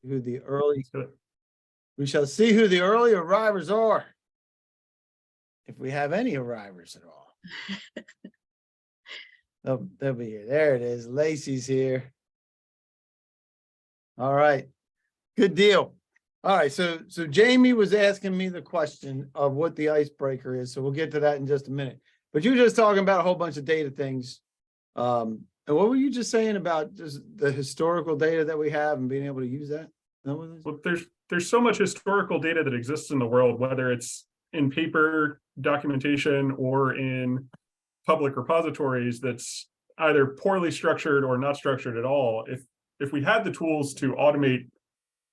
who the early arrivers are. If we have any arrivers at all. They'll be here. There it is. Lacey's here. All right. Good deal. All right. So Jamie was asking me the question of what the icebreaker is. So we'll get to that in just a minute. But you were just talking about a whole bunch of data things. And what were you just saying about just the historical data that we have and being able to use that? Well, there's so much historical data that exists in the world, whether it's in paper documentation or in public repositories, that's either poorly structured or not structured at all. If we had the tools to automate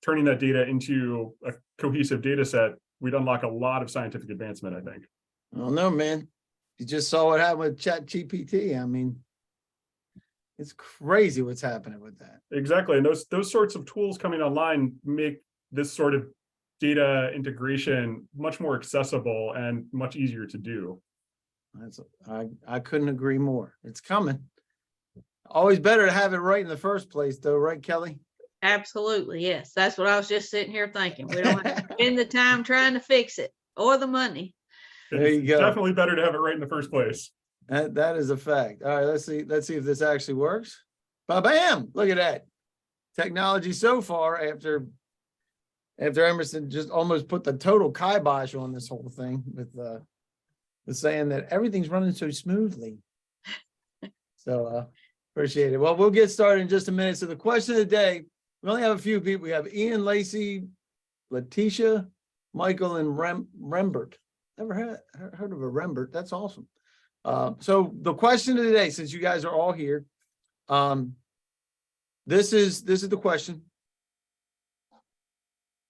turning that data into a cohesive data set, we'd unlock a lot of scientific advancement, I think. I don't know, man. You just saw what happened with ChatGPT. I mean, it's crazy what's happening with that. Exactly. And those sorts of tools coming online make this sort of data integration much more accessible and much easier to do. I couldn't agree more. It's coming. Always better to have it right in the first place, though, right, Kelly? Absolutely, yes. That's what I was just sitting here thinking. We don't have to spend the time trying to fix it or the money. There you go. Definitely better to have it right in the first place. That is a fact. All right, let's see if this actually works. Bam! Look at that. Technology so far after Emerson just almost put the total kibosh on this whole thing with saying that everything's running so smoothly. So appreciate it. Well, we'll get started in just a minute. So the question of the day, we only have a few people. We have Ian, Lacey, Letitia, Michael, and Rembert. Never heard of a Rembert. That's awesome. So the question of the day, since you guys are all here, this is the question.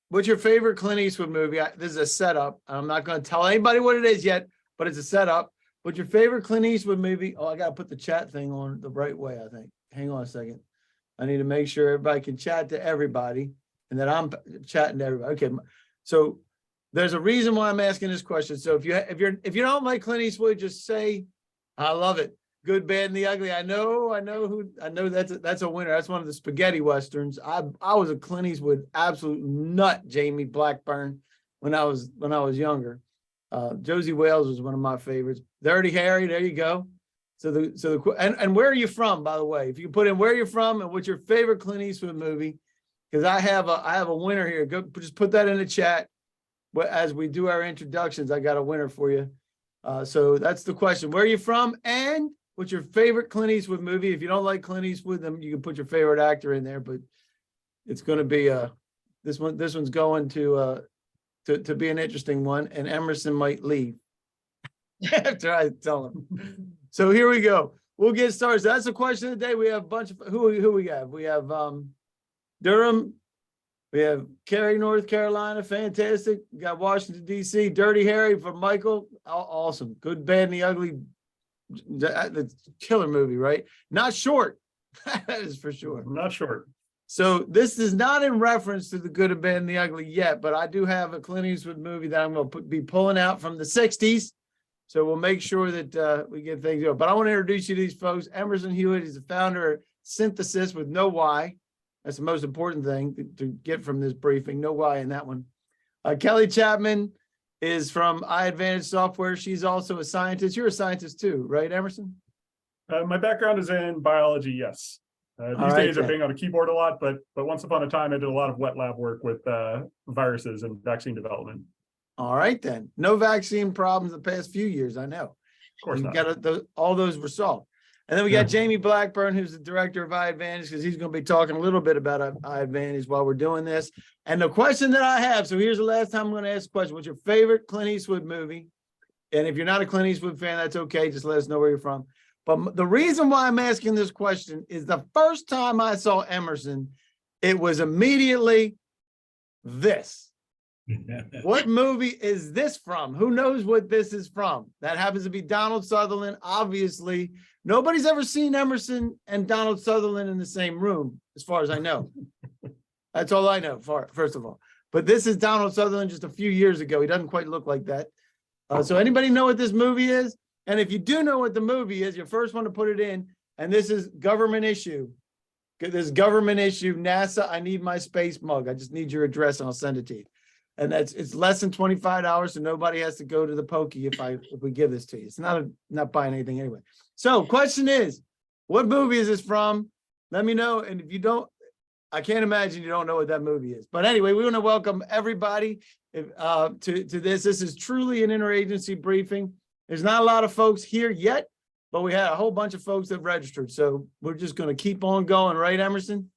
What's your favorite Clint Eastwood movie? This is a setup. I'm not going to tell anybody what it is yet, but it's a setup. What's your favorite Clint Eastwood movie? Oh, I got to put the chat thing on the right way, I think. Hang on a second. I need to make sure everybody can chat to everybody and that I'm chatting to everybody. Okay. So there's a reason why I'm asking this question. So if you don't like Clint Eastwood, just say, I love it. Good, bad, and the ugly. I know that's a winner. That's one of the spaghetti westerns. I was a Clint Eastwood absolute nut, Jamie Blackburn, when I was younger. Josie Wales was one of my favorites. Dirty Harry, there you go. And where are you from, by the way? If you put in where you're from and what's your favorite Clint Eastwood movie, because I have a winner here. Go just put that in the chat. But as we do our introductions, I got a winner for you. So that's the question. Where are you from? And what's your favorite Clint Eastwood movie? If you don't like Clint Eastwood, then you can put your favorite actor in there. But it's going to be this one's going to be an interesting one. And Emerson might leave after I tell him. So here we go. We'll get started. So that's the question of the day. We have a bunch of who we have. We have Durham. We have Cary, North Carolina. Fantastic. We got Washington, D.C. Dirty Harry from Michael. Awesome. Good, bad, and the ugly. The killer movie, right? Not short. That is for sure. Not short. So this is not in reference to the good, and bad, and the ugly yet, but I do have a Clint Eastwood movie that I'm going to be pulling out from the 60s. So we'll make sure that we get things going. But I want to introduce you to these folks. Emerson Hewitt is the founder of Synthesis with no Y. That's the most important thing to get from this briefing. No Y in that one. Kelly Chapman is from iAdvantage Software. She's also a scientist. You're a scientist too, right, Emerson? My background is in biology, yes. These days I bang on a keyboard a lot, but once upon a time I did a lot of wet lab work with viruses and vaccine development. All right, then. No vaccine problems the past few years, I know. Of course not. All those were solved. And then we got Jamie Blackburn, who's the director of iAdvantage, because he's going to be talking a little bit about iAdvantage while we're doing this. And the question that I have, so here's the last time I'm going to ask the question. What's your favorite Clint Eastwood movie? And if you're not a Clint Eastwood fan, that's okay. Just let us know where you're from. But the reason why I'm asking this question is the first time I saw Emerson, it was immediately this. What movie is this from? Who knows what this is from? That happens to be Donald Sutherland. Obviously, nobody's ever seen Emerson and Donald Sutherland in the same room, as far as I know. That's all I know, first of all. But this is Donald Sutherland just a few years ago. He doesn't quite look like that. So anybody know what this movie is? And if you do know what the movie is, you're first one to put it in. And this is Government Issue. This government issue, NASA, I need my space mug. I just need your address and I'll send it to you. And it's less than $25, so nobody has to go to the pokey if we give this to you. It's not buying anything anyway. So question is, what movie is this from? Let me know. And if you don't, I can't imagine you don't know what that movie is. But anyway, we want to welcome everybody to this. This is truly an interagency briefing. There's not a lot of folks here yet, but we had a whole bunch of folks that registered. So we're just going to keep on going, right, Emerson?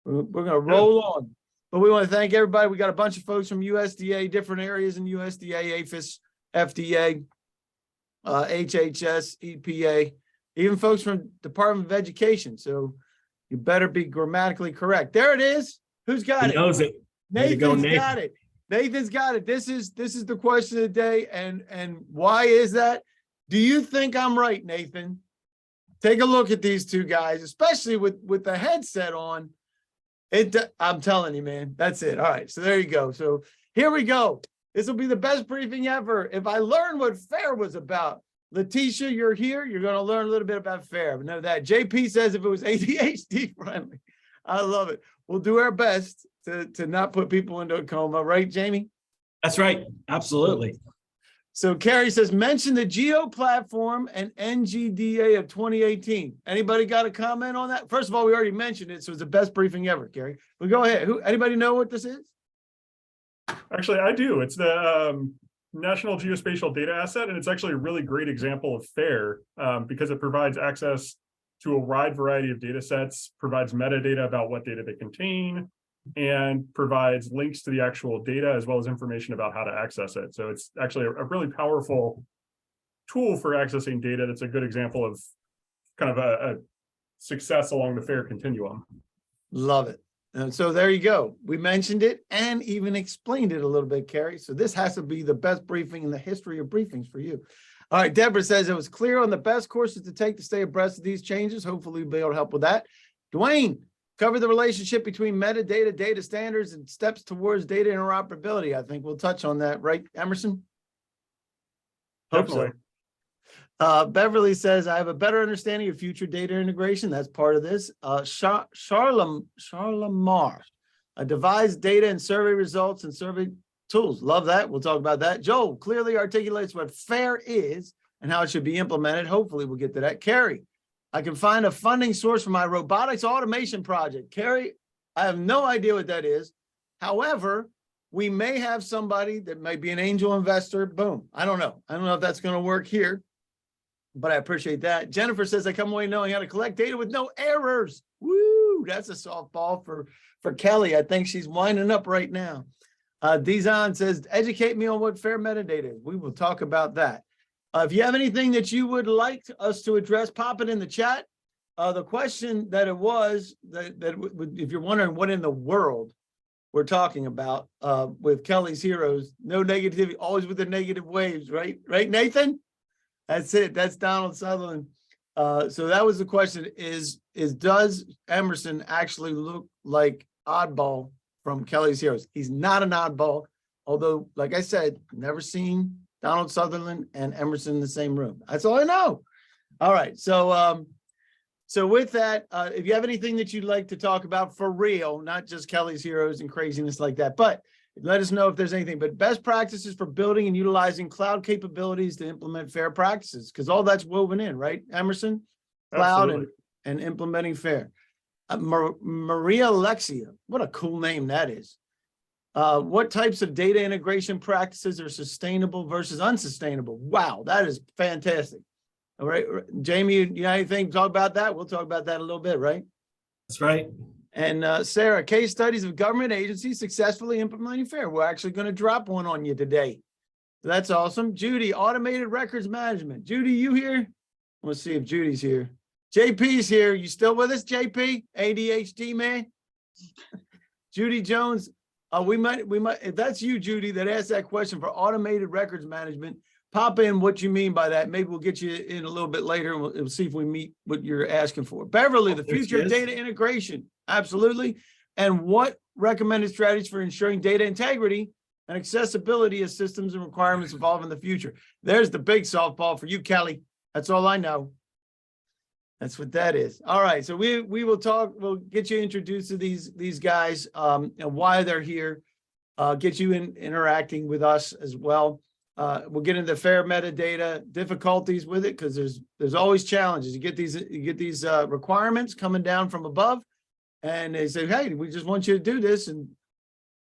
We're going to roll on. But we want to thank everybody. We got a bunch of folks from USDA, different areas in USDA, APHIS, FDA, HHS, EPA, even folks from Department of Education. So you better be grammatically correct. There it is. Who's got it? Knows it. Nathan's got it. Nathan's got it. This is the question of the day. And why is that? Do you think I'm right, Nathan? Take a look at these two guys, especially with the headset on. I'm telling you, man, that's it. All right. So there you go. So here we go. This will be the best briefing ever. If I learned what FAIR was about, Letitia, you're here. You're going to learn a little bit about FAIR. But know that JP says if it was ADHD friendly, I love it. We'll do our best to not put people into a coma. Right, Jamie? That's right. Absolutely. So Carrie says, mention the GEO platform and NGDA of 2018. Anybody got a comment on that? First of all, we already mentioned it, so it's the best briefing ever, Carrie. But go ahead. Anybody know what this is? Actually, I do. It's the National Geospatial Data Asset, and it's actually a really great example of FAIR because it provides access to a wide variety of data sets, provides metadata about what data they contain, and provides links to the actual data as well as information about how to access it. So it's actually a really powerful tool for accessing data. That's a good example of kind of a success along the FAIR continuum. Love it. And so there you go. We mentioned it and even explained it a little bit, Carrie. So this has to be the best briefing in the history of briefings for you. All right, Deborah says it was clear on the best courses to take to stay abreast of these changes. Hopefully we'll be able to help with that. Dwayne, cover the relationship between metadata, data standards, and steps towards data interoperability. I think we'll touch on that, right, Emerson? Hope so. Beverly says, I have a better understanding of future data integration. That's part of this. Charlamar, devise data and survey results and survey tools. Love that. We'll talk about that. Joel clearly articulates what FAIR is and how it should be implemented. Hopefully we'll get to that. Carrie, I can find a funding source for my robotics automation project. Carrie, I have no idea what that is. However, we may have somebody that might be an angel investor. Boom. I don't know. I don't know if that's going to work here, but I appreciate that. Jennifer says, I come away knowing how to collect data with no errors. Woo, that's a softball for Kelly. I think she's winding up right now. Dizan says, educate me on what FAIR metadata is. We will talk about that. If you have anything that you would like us to address, pop it in the chat. The question that it was, if you're wondering what in the world we're talking about with Kelly's Heroes, no negativity, always with the negative waves, right? Right, Nathan? That's it. That's Donald Sutherland. So that was the question, is does Emerson actually look like oddball from Kelly's Heroes? He's not an oddball, although, like I said, never seen Donald Sutherland and Emerson in the same room. That's all I know. All right. So so with that, if you have anything that you'd like to talk about for real, not just Kelly's Heroes and craziness like that, but let us know if there's anything. But best practices for building and utilizing cloud capabilities to implement FAIR practices, because all that's woven in, right, Emerson? Cloud and implementing FAIR. Maria Alexia, what a cool name that is. What types of data integration practices are sustainable versus unsustainable? Wow, that is fantastic. All right, Jamie, you know anything to talk about that? We'll talk about that a little bit, right? That's right. And Sarah, case studies of government agencies successfully implementing FAIR. We're actually going to drop one on you today. So that's awesome. Judy, automated records management. Judy, you here? Let's see if Judy's here. JP's here. You still with us, JP? ADHD man? Judy Jones. We might, if that's you, Judy, that asked that question for automated records management, pop in what you mean by that. Maybe we'll get you in a little bit later and we'll see if we meet what you're asking for. Beverly, the future of data integration. Absolutely. And what recommended strategies for ensuring data integrity and accessibility as systems and requirements evolve in the future? There's the big softball for you, Kelly. That's all I know. That's what that is. All right. So we will talk, we'll get you introduced to these guys and why they're here, get you interacting with us as well. We'll get into fair metadata difficulties with it because there's always challenges. You get these requirements coming down from above, and they say, hey, we just want you to do this. And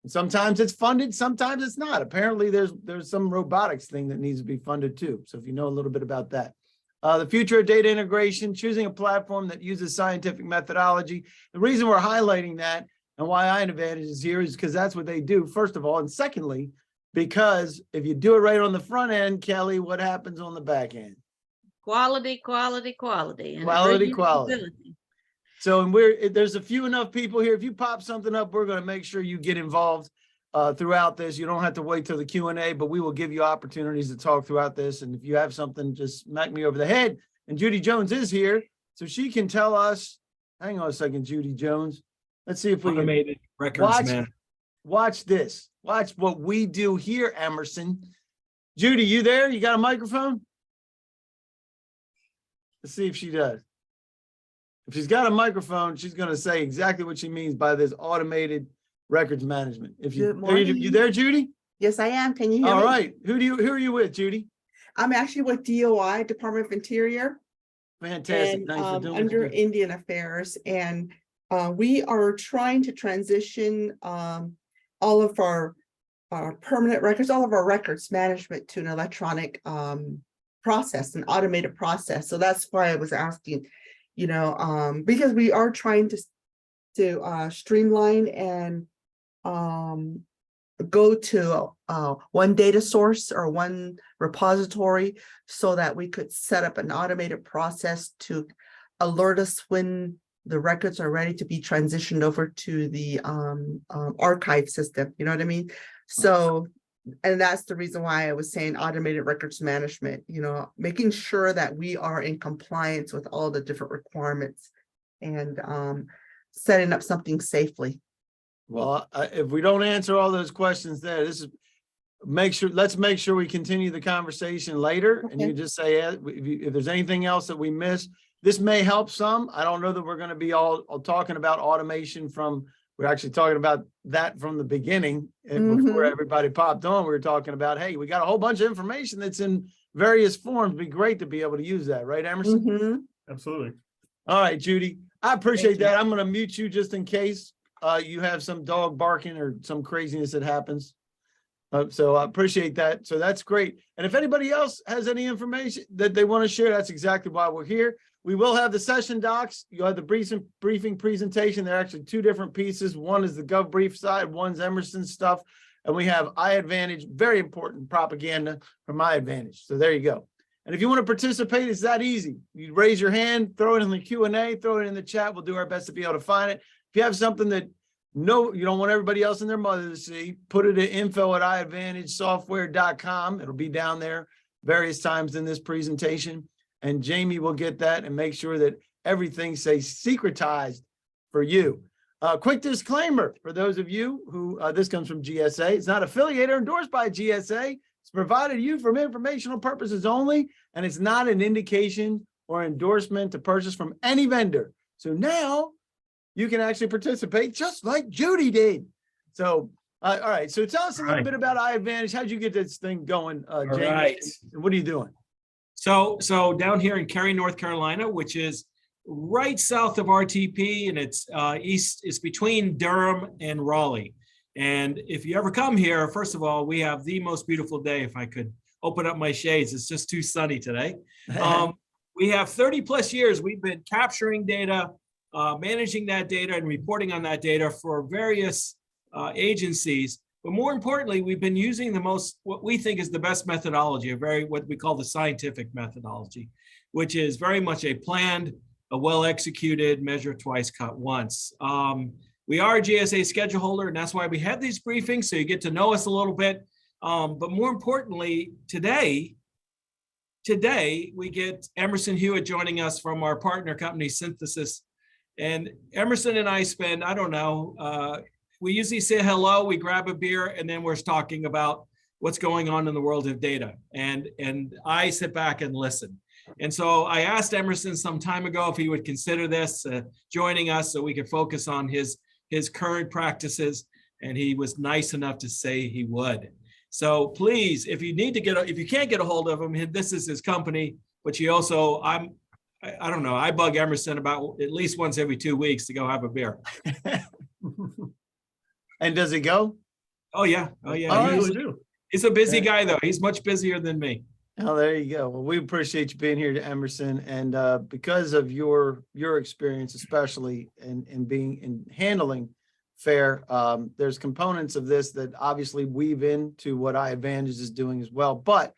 sometimes it's funded, sometimes it's not. Apparently there's some robotics thing that needs to be funded too. So if you know a little bit about that. The future of data integration, choosing a platform that uses scientific methodology. The reason we're highlighting that and why iAdvantage is here is because that's what they do, first of all. And secondly, because if you do it right on the front end, Kelly, what happens on the back end? Quality, quality, quality. And Quality. reusability. So, and there's a few enough people here. If you pop something up, we're going to make sure you get involved throughout this. You don't have to wait till the Q&A, but we will give you opportunities to talk throughout this. And if you have something, just smack me over the head. And Judy Jones is here, so she can tell us. Hang on a second, Judy Jones. Let's see if we Automated records, man. Watch this. Watch what we do here, Emerson. Judy, you there? You got a microphone? Let's see if she does. If she's got a microphone, she's going to say exactly what she means by this automated records management. If you, Good morning. you there, Judy? Yes, I am. Can you hear All me? right. Who are you with, Judy? I'm actually with DOI, Department of Interior, Fantastic. and Thanks for doing under what you do. Indian Affairs. And we are trying to transition all of our permanent records, all of our records management to an electronic process, an automated process. So that's why I was asking, because we are trying to streamline and go to one data source or one repository so that we could set up an automated process to alert us when the records are ready to be transitioned over to the archive system. You know what I mean? So, and that's the reason why I was saying automated records management, making sure that we are in compliance with all the different requirements and setting up something safely. Well, if we don't answer all those questions there, let's make sure we continue the conversation later. And you Okay. just say, if there's anything else that we missed, this may help some. I don't know that we're going to be all talking about automation we're actually talking about that from the beginning. And before everybody popped on, we were talking about, hey, we got a whole bunch of information that's in various forms. It'd be great to be able to use that. Right, Emerson? Absolutely. All right, Judy, I appreciate Thank you. that. I'm going to mute you just in case you have some dog barking or some craziness that happens. So I appreciate that. So that's great. And if anybody else has any information that they want to share, that's exactly why we're here. We will have the session docs. You'll have the briefing presentation. They're actually two different pieces. One is the GovBrief side, one's Emerson's stuff. And we have iAdvantage, very important propaganda from iAdvantage. So there you go. And if you want to participate, it's that easy. You raise your hand, throw it in the Q&A, throw it in the chat. We'll do our best to be able to find it. If you have something that you don't want everybody else and their mother to see, put it at info@iadvantagesoftware.com. It'll be down there various times in this presentation. And Jamie will get that and make sure that everything stays secretized for you. Quick disclaimer for those of you who, this comes from GSA. It's not affiliated or endorsed by GSA. It's provided to you for informational purposes only, and it's not an indication or endorsement to purchase from any vendor. So now you can actually participate just like Judy did. So, all right. So tell us a little bit about iAdvantage. How'd you get this thing going, Jamie? All right. What are you doing? So down here in Cary, North Carolina, which is right south of RTP, and it's it's between Durham and Raleigh. And if you ever come here, first of all, we have the most beautiful day. If I could open up my shades, it's just too sunny today. We have 30 plus years. We've been capturing data, managing that data and reporting on that data for various agencies. But more importantly, we've been using what we think is the best methodology, what we call the scientific methodology, which is very much a planned, a well-executed, measure twice, cut once. We are a GSA schedule holder, and that's why we have these briefings, so you get to know us a little bit. But more importantly, today we get Emerson Hewitt joining us from our partner company, Synthesis. And Emerson and I spend, I don't know, we usually say hello, we grab a beer, and then we're talking about what's going on in the world of data. And I sit back and listen. And so I asked Emerson some time ago if he would consider this, joining us so we could focus on his current practices. And he was nice enough to say he would. So please, if you need to if you can't get a hold of him, this is his company, but you also, I don't know, I bug Emerson about at least once every 2 weeks to go have a beer. And does he go? Oh yeah. Oh yeah. All I right. usually do. He's a busy guy though. He's much busier than me. Oh, there you go. Well, we appreciate you being here to Emerson, and because of your experience, especially in handling FAIR, there's components of this that obviously weave into what iAdvantage is doing as well. But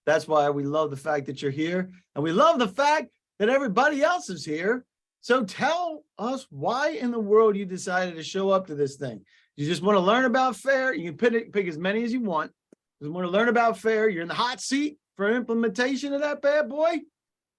that's why we love the fact that you're here, and we love the fact that everybody else is here. So tell us why in the world you decided to show up to this thing. You just want to learn about FAIR. You can pick as many as you want. You want to learn about FAIR. You're in the hot seat for implementation of that bad boy.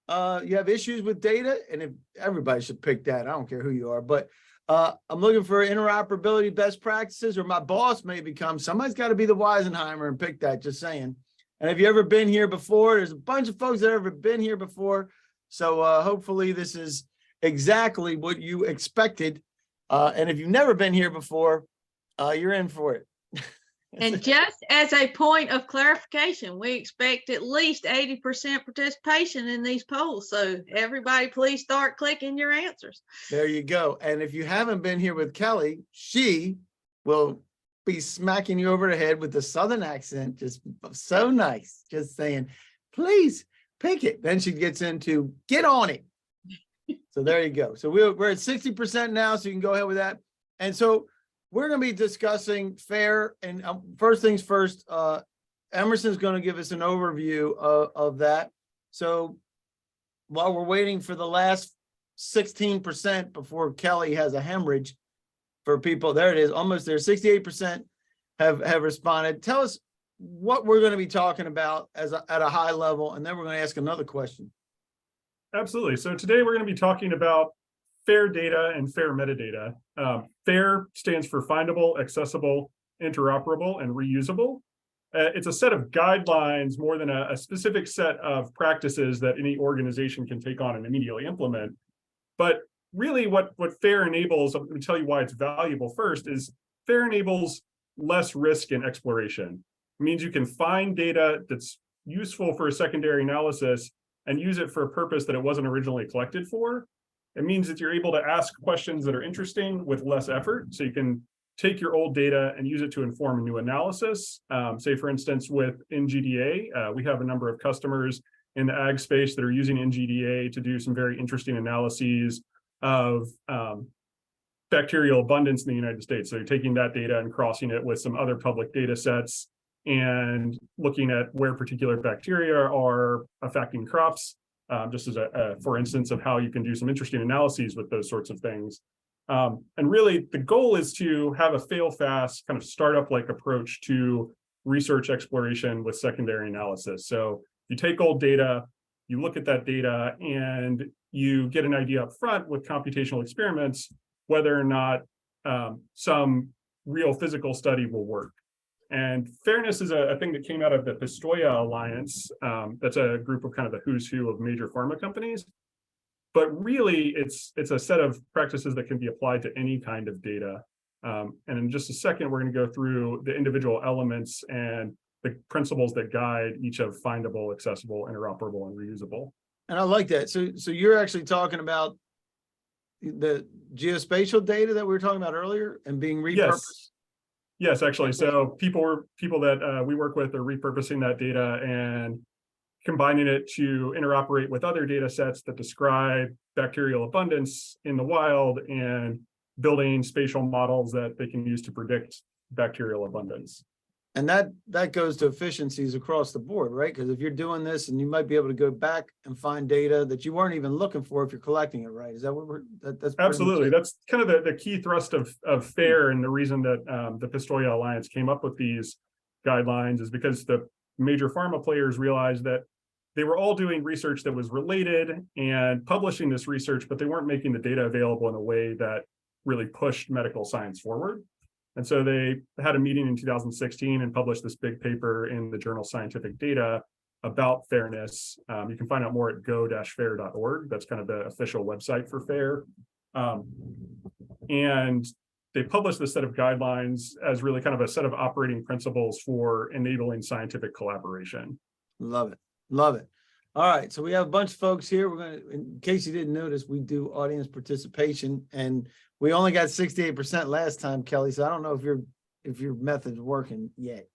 You have issues with data, and if everybody should pick that. I don't care who you are, but I'm looking for interoperability best practices, or my boss may become. Somebody's got to be the Weisenheimer and pick that. Just saying. And have you ever been here before? There's a bunch of folks that have ever been here before, so hopefully this is exactly what you expected. And if you've never been here before, you're in for it. And just as a point of clarification, we expect at least 80% participation in these polls. So everybody, please start clicking your answers. There you go. And if you haven't been here with Kelly, she will be smacking you over the head with the Southern accent. Just so nice. Just saying, please pick it. Then she gets into get on it. So there you go. So we're at 60% now. So you can go ahead with that. And so we're going to be discussing FAIR, and first things first, Emerson's going to give us an overview of that. So while we're waiting for the last 16% before Kelly has a hemorrhage for people, there it is, almost there, 68% have responded. Tell us what we're going to be talking about at a high level, and then we're going to ask another question. Absolutely. So today we're going to be talking about FAIR data and FAIR metadata. FAIR stands for findable, accessible, interoperable, and reusable. It's a set of guidelines more than a specific set of practices that any organization can take on and immediately implement. But really what FAIR enables, I'm going to tell you why it's valuable first, is FAIR enables less risk in exploration. It means you can find data that's useful for a secondary analysis and use it for a purpose that it wasn't originally collected for. It means that you're able to ask questions that are interesting with less effort. So you can take your old data and use it to inform a new analysis. Say, for instance, with NGDA, we have a number of customers in the ag space that are using NGDA to do some very interesting analyses of bacterial abundance in the United States. So you're taking that data and crossing it with some other public data sets and looking at where particular bacteria are affecting crops. Just as for instance of how you can do some interesting analyses with those sorts of things. And really the goal is to have a fail-fast kind of startup-like approach to research exploration with secondary analysis. So you take old data, you look at that data, and you get an idea up front with computational experiments whether or not some real physical study will work. And fairness is a thing that came out of the Pistoia Alliance. That's a group of kind of the who's who of major pharma companies. But really, it's a set of practices that can be applied to any kind of data. And in just a second, we're going to go through the individual elements and the principles that guide each of findable, accessible, interoperable, and reusable. And I like that. So you're actually talking about the geospatial data that we were talking about earlier and being repurposed? Yes, actually. So people that we work with are repurposing that data and combining it to interoperate with other data sets that describe bacterial abundance in the wild and building spatial models that they can use to predict bacterial abundance. And that goes to efficiencies across the board, right? Because if you're doing this, and you might be able to go back and find data that you weren't even looking for if you're collecting it, right? Is that what that's absolutely? That's kind of the key thrust of FAIR, and the reason that the Pistoia Alliance came up with these guidelines is because the major pharma players realized that they were all doing research that was related and publishing this research, but they weren't making the data available in a way that really pushed medical science forward. And so they had a meeting in 2016 and published this big paper in the journal Scientific Data about fairness. You can find out more at go-fair.org. That's kind of the official website for FAIR. And they published this set of guidelines as really kind of a set of operating principles for enabling scientific collaboration. Love it. Love it. All right. So we have a bunch of folks here. We're going to, in case you didn't notice, we do audience participation, and we only got 68% last time, Kelly. So I don't know if your method's working yet.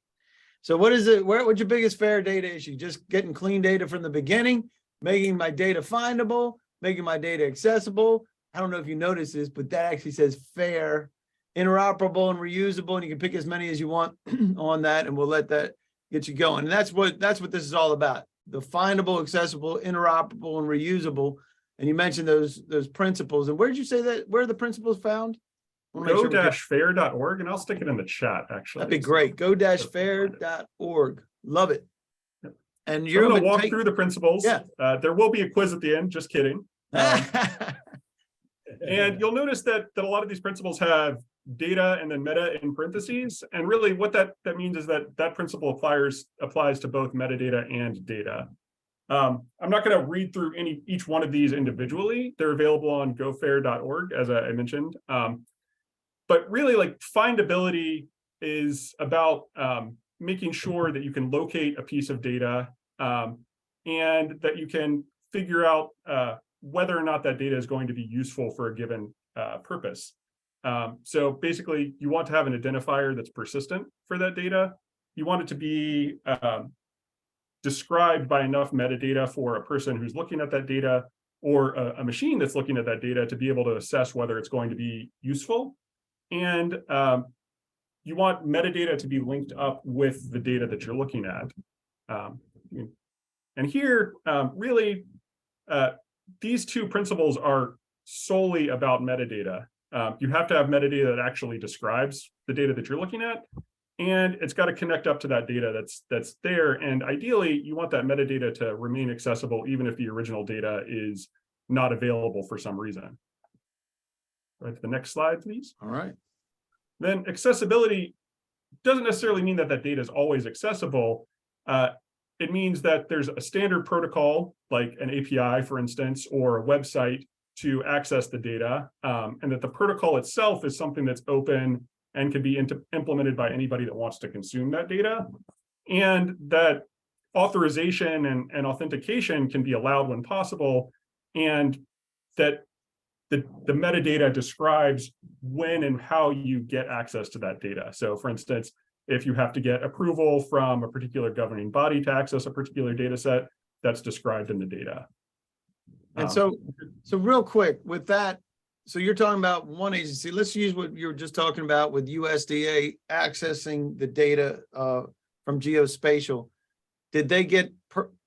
So what is it? What's your biggest FAIR data issue? Just getting clean data from the beginning, making my data findable, making my data accessible. I don't know if you notice this, but that actually says FAIR, interoperable and reusable, and you can pick as many as you want on that, and we'll let that get you going. And that's what this is all about: the findable, accessible, interoperable, and reusable. And you mentioned those principles. And where did you say that? Where are the principles found? Go-fair.org, and I'll stick it in the chat, actually. That'd be great. Go-fair.org. Love it. Yep. And So you're I'm going to gonna walk through the principles. Yeah. There will be a quiz at the end. Just kidding. And you'll notice that a lot of these principles have data and then meta in parentheses. And really what that means is that principle applies to both metadata and data. I'm not going to read through each one of these individually. They're available on gofair.org, as I mentioned. But really, like, findability is about making sure that you can locate a piece of data and that you can figure out whether or not that data is going to be useful for a given purpose. So basically, you want to have an identifier that's persistent for that data. You want it to be described by enough metadata for a person who's looking at that data, or a machine that's looking at that data, to be able to assess whether it's going to be useful. And you want metadata to be linked up with the data that you're looking at. And here, really, these two principles are solely about metadata. You have to have metadata that actually describes the data that you're looking at, and it's got to connect up to that data that's there. And ideally, you want that metadata to remain accessible even if the original data is not available for some reason. Right to the next slide, please. All right. Then accessibility doesn't necessarily mean that data is always accessible. It means that there's a standard protocol, like an API, for instance, or a website to access the data, and that the protocol itself is something that's open and can be implemented by anybody that wants to consume that data, and that authorization and authentication can be allowed when possible, and that the metadata describes when and how you get access to that data. So for instance, if you have to get approval from a particular governing body to access a particular data set, that's described in the data. And so real quick with that, so you're talking about one agency. Let's use what you were just talking about with USDA accessing the data from geospatial. Did they get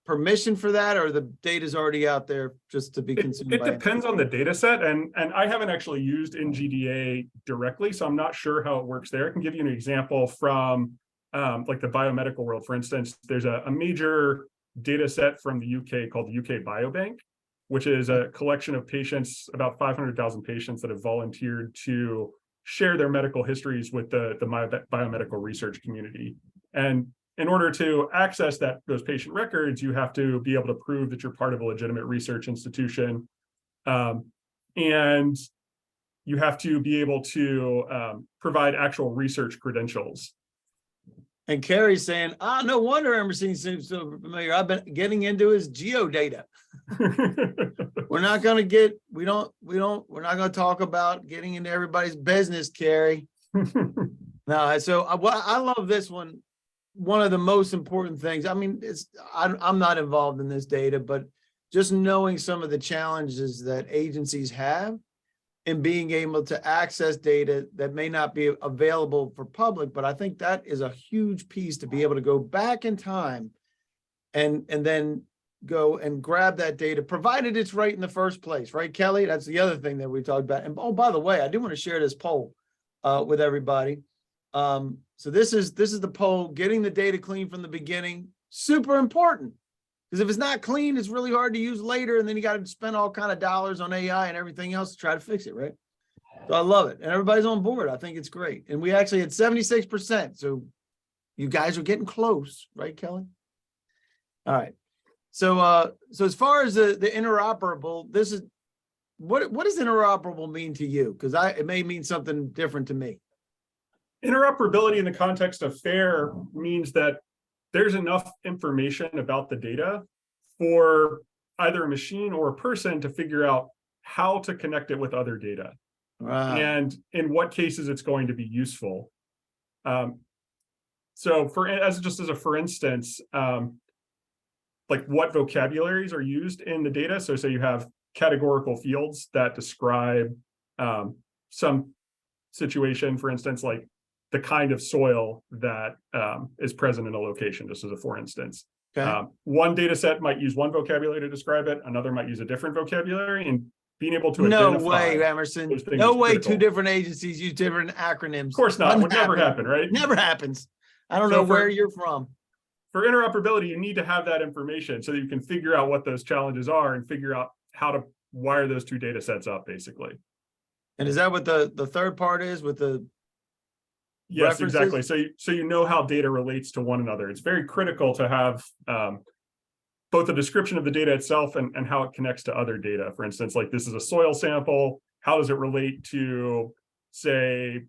permission for that, or the data is already out there just to be consumed? It depends on the data set, and I haven't actually used NGDA directly, so I'm not sure how it works there. I can give you an example from like the biomedical world. For instance, there's a major data set from the UK called the UK Biobank, which is a collection of patients, about 500,000 patients that have volunteered to share their medical histories with the biomedical research community. And in order to access those patient records, you have to be able to prove that you're part of a legitimate research institution. And you have to be able to provide actual research credentials. And Carrie's saying, no wonder Emerson seems so familiar. I've been getting into his geodata. We're not going to talk about getting into everybody's business, Carrie. No, so I love this one. One of the most important things, I mean, I'm not involved in this data, but just knowing some of the challenges that agencies have in being able to access data that may not be available for public, but I think that is a huge piece to be able to go back in time and then go and grab that data, provided it's right in the first place, right, Kelly? That's the other thing that we talked about. And oh, by the way, I do want to share this poll with everybody. So this is the poll: getting the data clean from the beginning. Super important, because if it's not clean, it's really hard to use later, and then you got to spend all kind of dollars on AI and everything else to try to fix it, right? So I love it, and everybody's on board. I think it's great, and we actually had 76%. So you guys are getting close, right, Kelly? All right. So so as far as the interoperable, this is what does interoperable mean to you? Because it may mean something different to me. Interoperability in the context of FAIR means that there's enough information about the data for either a machine or a person to figure out how to connect it with other data Right. and in what cases it's going to be useful. So as a for instance, like what vocabularies are used in the data. So say you have categorical fields that describe some situation, for instance, like the kind of soil that is present in a location, just as a for instance. Okay. One data set might use one vocabulary to describe it, another might use a different vocabulary, and being able to No identify way, Emerson. those things No is way critical. two different agencies use different acronyms. Of course not, would never happen, right? Never happens. I don't So know where you're from. For interoperability, you need to have that information so that you can figure out what those challenges are and figure out how to wire those two data sets up, basically. And is that what the third part is with the Yes, references? exactly. So you know how data relates to one another. It's very critical to have both a description of the data itself and how it connects to other data. For instance, like this is a soil sample. How does it relate to, say,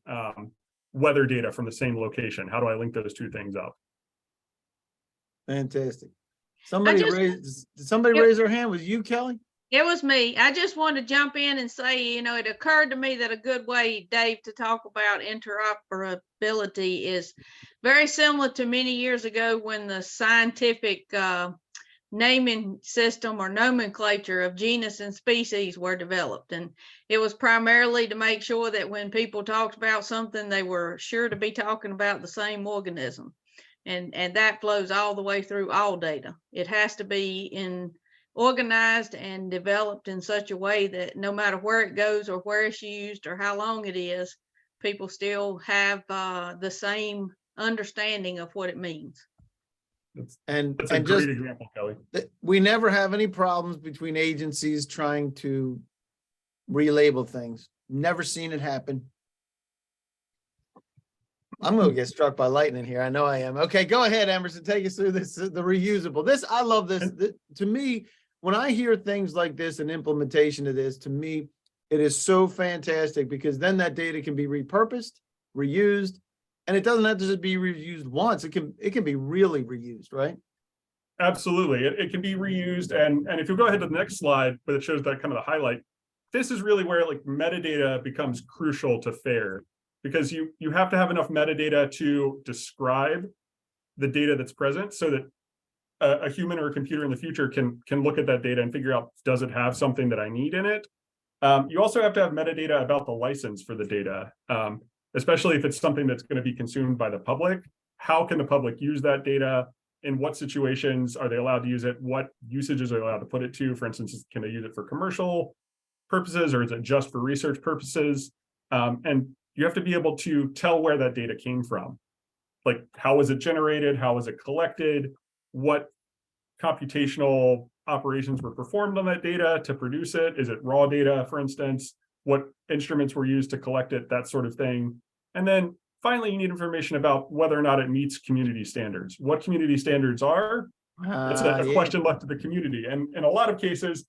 weather data from the same location? How do I link those two things up? Fantastic. Somebody did somebody raise their hand? Was you, Kelly? It was me. I just wanted to jump in and say, it occurred to me that a good way, Dave, to talk about interoperability is very similar to many years ago when the scientific naming system or nomenclature of genus and species were developed. And it was primarily to make sure that when people talked about something, they were sure to be talking about the same organism. And that flows all the way through all data. It has to be organized and developed in such a way that no matter where it goes or where it's used or how long it is, people still have the same understanding of what it means. That's And a just great example, Kelly. we never have any problems between agencies trying to relabel things. Never seen it happen. I'm gonna get struck by lightning here. I know I am. Okay, go ahead, Emerson. Take us through this, the reusable. I love this. To me, when I hear things like this and implementation of this, to me, it is so fantastic because then that data can be repurposed, reused, and it doesn't have to just be reused once. It can be really reused, right? Absolutely. It can be reused. And if you go ahead to the next slide, but it shows that kind of the highlight, this is really where like metadata becomes crucial to FAIR, because you have to have enough metadata to describe the data that's present so that a human or a computer in the future can look at that data and figure out, does it have something that I need in it? You also have to have metadata about the license for the data, especially if it's something that's going to be consumed by the public. How can the public use that data? In what situations are they allowed to use it? What usages are they allowed to put it to? For instance, can they use it for commercial purposes or is it just for research purposes? And you have to be able to tell where that data came from. Like, how was it generated? How was it collected? What computational operations were performed on that data to produce it? Is it raw data, for instance? What instruments were used to collect it? That sort of thing. And then finally, you need information about whether or not it meets community standards. What community standards are? It's a question left to the community. And in a lot of cases,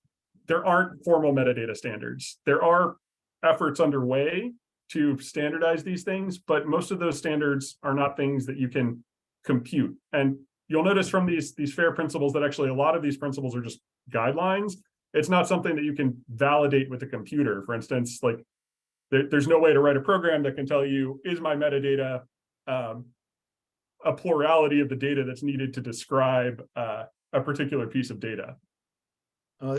there aren't formal metadata standards. There are efforts underway to standardize these things, but most of those standards are not things that you can compute. And you'll notice from these FAIR principles that actually a lot of these principles are just guidelines. It's not something that you can validate with a computer. For instance, like there's no way to write a program that can tell you, is my metadata a plurality of the data that's needed to describe a particular piece of data.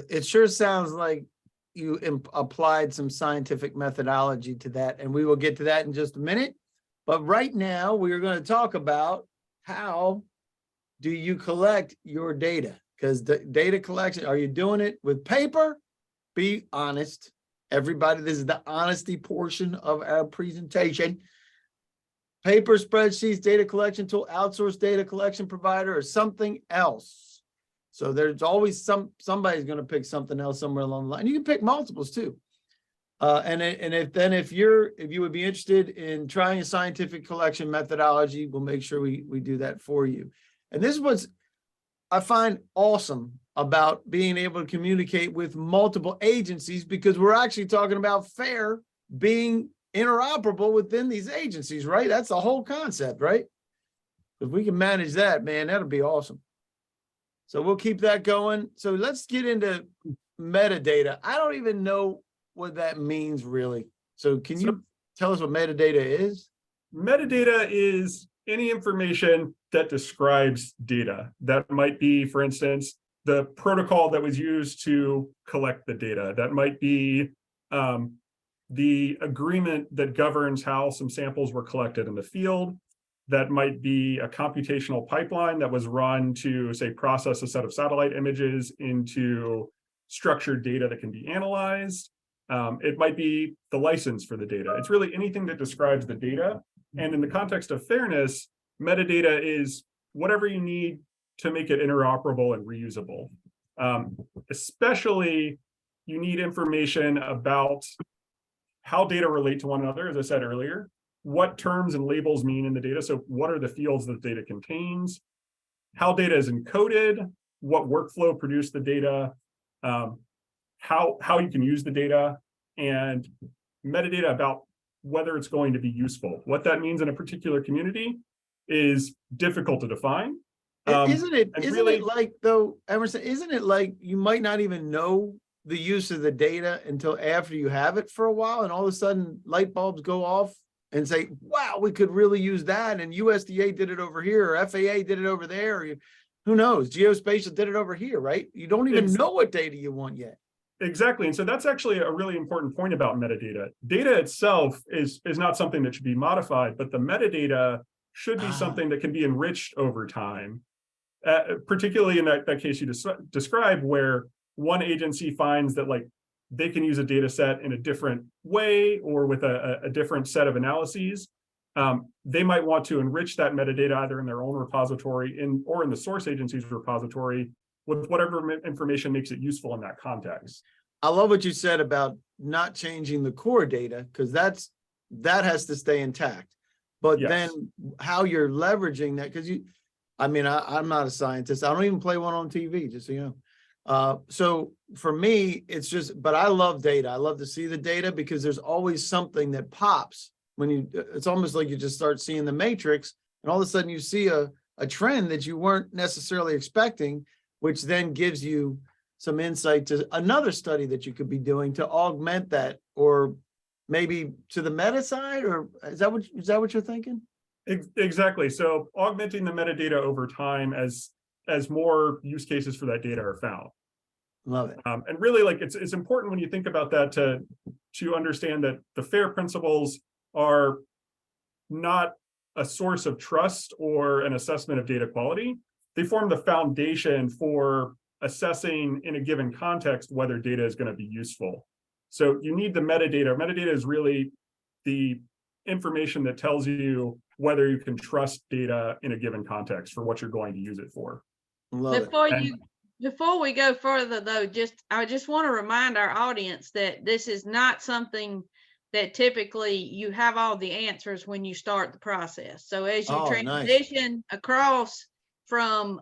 It sure sounds like you applied some scientific methodology to that, and we will get to that in just a minute. But right now, we are going to talk about how do you collect your data? Because the data collection, are you doing it with paper? Be honest. Everybody, this is the honesty portion of our presentation. Paper, spreadsheets, data collection tool, outsourced data collection provider, or something else. So there's always somebody's going to pick something else somewhere along the line. You can pick multiples too. If you would be interested in trying a scientific collection methodology, we'll make sure we do that for you. And this was, I find awesome about being able to communicate with multiple agencies, because we're actually talking about FAIR being interoperable within these agencies, right? That's the whole concept, right? If we can manage that, man, that'll be awesome. So we'll keep that going. So let's get into metadata. I don't even know what that means really. So can you tell us what metadata is? Metadata is any information that describes data. That might be, for instance, the protocol that was used to collect the data. That might be the agreement that governs how some samples were collected in the field. That might be a computational pipeline that was run to, say, process a set of satellite images into structured data that can be analyzed. It might be the license for the data. It's really anything that describes the data. And in the context of fairness, metadata is whatever you need to make it interoperable and reusable. Especially, you need information about how data relate to one another, as I said earlier, what terms and labels mean in the data. So what are the fields that data contains, how data is encoded, what workflow produced the data, how you can use the data, and metadata about whether it's going to be useful. What that means in a particular community is difficult to define. Isn't it really, like, though, Emerson, isn't it like you might not even know the use of the data until after you have it for a while, and all of a sudden light bulbs go off and say, wow, we could really use that, and USDA did it over here, or FAA did it over there, or who knows, geospatial did it over here, right? You don't even know what data you want yet. Exactly. And so that's actually a really important point about metadata. Data itself is not something that should be modified, but the metadata should be something that can be enriched over time. Particularly in that case you described, where one agency finds that like they can use a data set in a different way or with a different set of analyses. They might want to enrich that metadata either in their own repository or in the source agency's repository with whatever information makes it useful in that context. I love what you said about not changing the core data, because that has to stay intact. But Yes. then how you're leveraging that, because I'm not a scientist. I don't even play one on TV, just so you know. So for me, it's just, but I love data. I love to see the data, because there's always something that pops when it's almost like you just start seeing the matrix, and all of a sudden you see a trend that you weren't necessarily expecting, which then gives you some insight to another study that you could be doing to augment that, or maybe to the meta side, or is that what you're thinking? Exactly. So augmenting the metadata over time as more use cases for that data are found. Love it. And really, like it's important when you think about that to understand that the FAIR principles are not a source of trust or an assessment of data quality. They form the foundation for assessing in a given context whether data is going to be useful. So you need the metadata. Metadata is really the information that tells you whether you can trust data in a given context for what you're going to use it for. Love Before we go further though, I just want to remind our audience that this is not something that typically you have all the answers when you start the process. So as you transition across from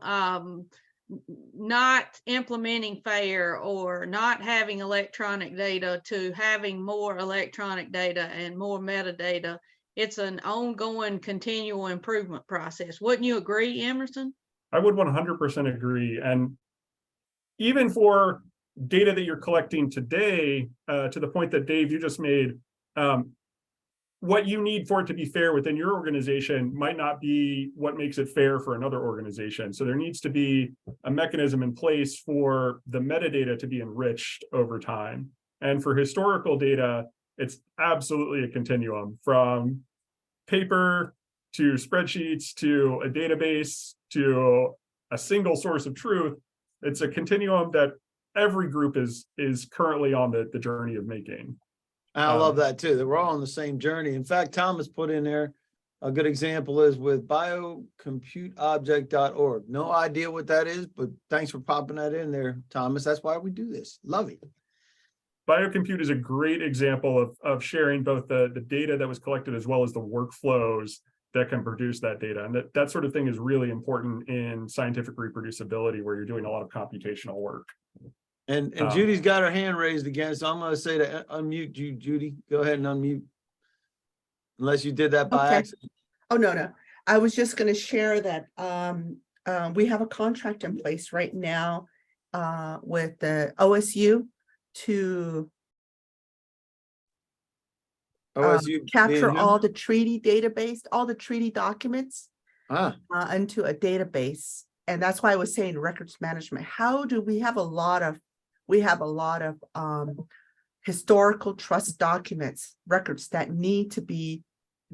not implementing FAIR or not having electronic data to having more electronic data and more metadata, it's an ongoing continual improvement process. Wouldn't you agree, Emerson? I would 100% agree. And even for data that you're collecting today, to the point that Dave, you just made, what you need for it to be fair within your organization might not be what makes it fair for another organization. So there needs to be a mechanism in place for the metadata to be enriched over time. And for historical data, it's absolutely a continuum from paper to spreadsheets to a database to a single source of truth. It's a continuum that every group is currently on the journey of making. I love that too, that we're all on the same journey. In fact, Thomas put in there, a good example is with biocomputeobject.org. No idea what that is, but thanks for popping that in there, Thomas. That's why we do this. Love it. Biocompute is a great example of sharing both the data that was collected as well as the workflows that can produce that data. And that sort of thing is really important in scientific reproducibility, where you're doing a lot of computational work. And Judy's got her hand raised again, so I'm gonna say to unmute you, Judy. Go ahead and unmute. Unless you did that by Okay. accident. Oh, no. I was just gonna share that we have a contract in place right now with the OSU to OSU capture being who? all the treaty database, all the treaty documents Ah, into a database. And that's why I was saying records management. How do we have a lot of historical trust documents, records that need to be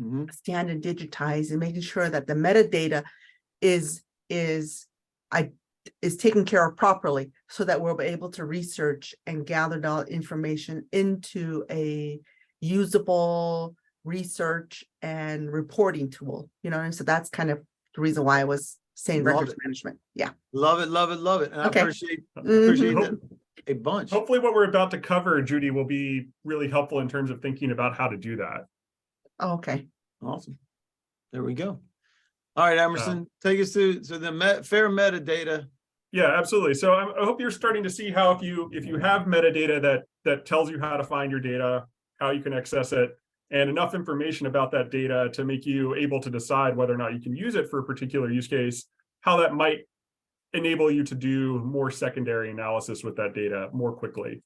mhm. scanned and digitized, and making sure that the metadata is taken care of properly, so that we'll be able to research and gather that information into a usable research and reporting tool, and so that's kind of the reason why I was saying Love records it. management. Yeah. Love it, love it, love it. And I Okay. appreciate Mhm. that a bunch. Hopefully what we're about to cover, Judy, will be really helpful in terms of thinking about how to do that. Okay. Awesome. There we go. All right, Emerson, take us through the fair metadata. Yeah, absolutely. So I hope you're starting to see how if you have metadata that tells you how to find your data, how you can access it, and enough information about that data to make you able to decide whether or not you can use it for a particular use case, how that might enable you to do more secondary analysis with that data more quickly.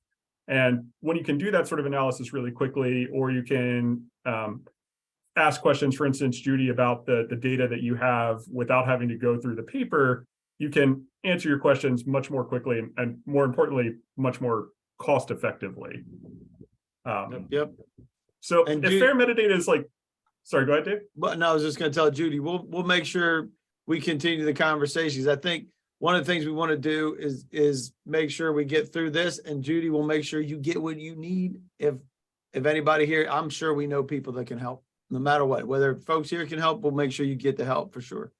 And when you can do that sort of analysis really quickly, or you can ask questions, for instance, Judy, about the data that you have without having to go through the paper, you can answer your questions much more quickly and more importantly, much more cost effectively. Yep. So And if fair metadata is like, sorry, go ahead, Dave. But no, I was just going to tell Judy, we'll make sure we continue the conversations. I think one of the things we want to do is make sure we get through this, and Judy will make sure you get what you need. If anybody here, I'm sure we know people that can help, no matter what. Whether folks here can help, we'll make sure you get the help for sure.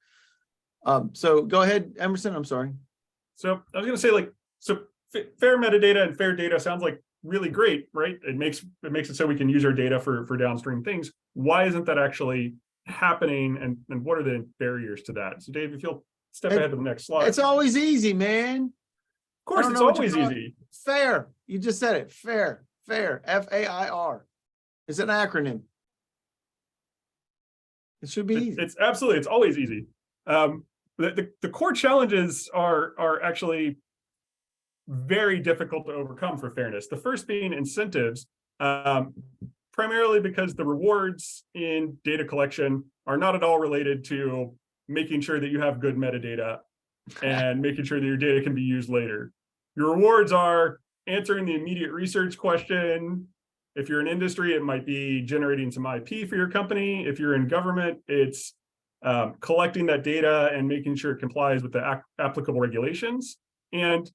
So go ahead, Emerson. I'm sorry. So I was going to say, fair metadata and fair data sounds like really great, right? It makes it so we can use our data for downstream things. Why isn't that actually happening, and what are the barriers to that? So Dave, if you'll step ahead to the next slide. It's always easy, man. Of course, it's always easy. Fair. You just said it. Fair. F-A-I-R. It's an acronym. It should be easy. It's absolutely, it's always easy. The core challenges are actually very difficult to overcome for fairness. The first being incentives, primarily because the rewards in data collection are not at all related to making sure that you have good metadata and making sure that your data can be used later. Your rewards are answering the immediate research question. If you're in industry, it might be generating some IP for your company. If you're in government, it's collecting that data and making sure it complies with the applicable regulations. And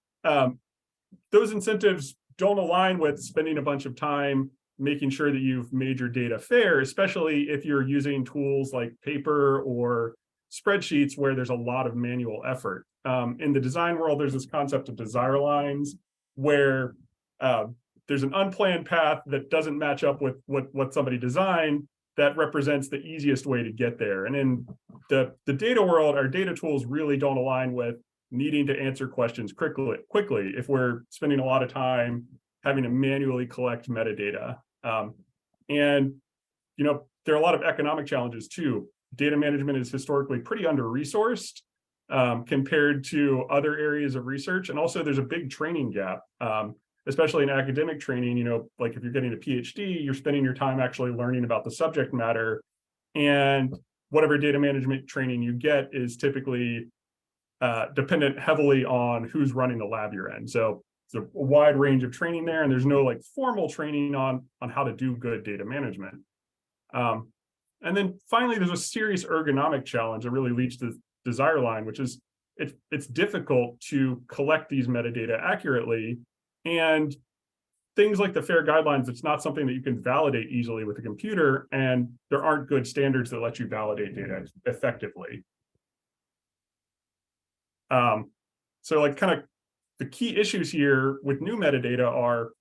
those incentives don't align with spending a bunch of time making sure that you've made your data fair, especially if you're using tools like paper or spreadsheets where there's a lot of manual effort. In the design world, there's this concept of desire lines where there's an unplanned path that doesn't match up with what somebody designed that represents the easiest way to get there. And in the data world, our data tools really don't align with needing to answer questions quickly if we're spending a lot of time having to manually collect metadata. And there are a lot of economic challenges too. Data management is historically pretty under-resourced compared to other areas of research. And also there's a big training gap, especially in academic training. Like if you're getting a PhD, you're spending your time actually learning about the subject matter. And whatever data management training you get is typically dependent heavily on who's running the lab you're in. So it's a wide range of training there, and there's no formal training on how to do good data management. And then finally, there's a serious ergonomic challenge that really leads to desire line, which is it's difficult to collect these metadata accurately, and things like the FAIR guidelines, it's not something that you can validate easily with a computer, and there aren't good standards that let you validate data effectively. So kind of the key issues here with new metadata are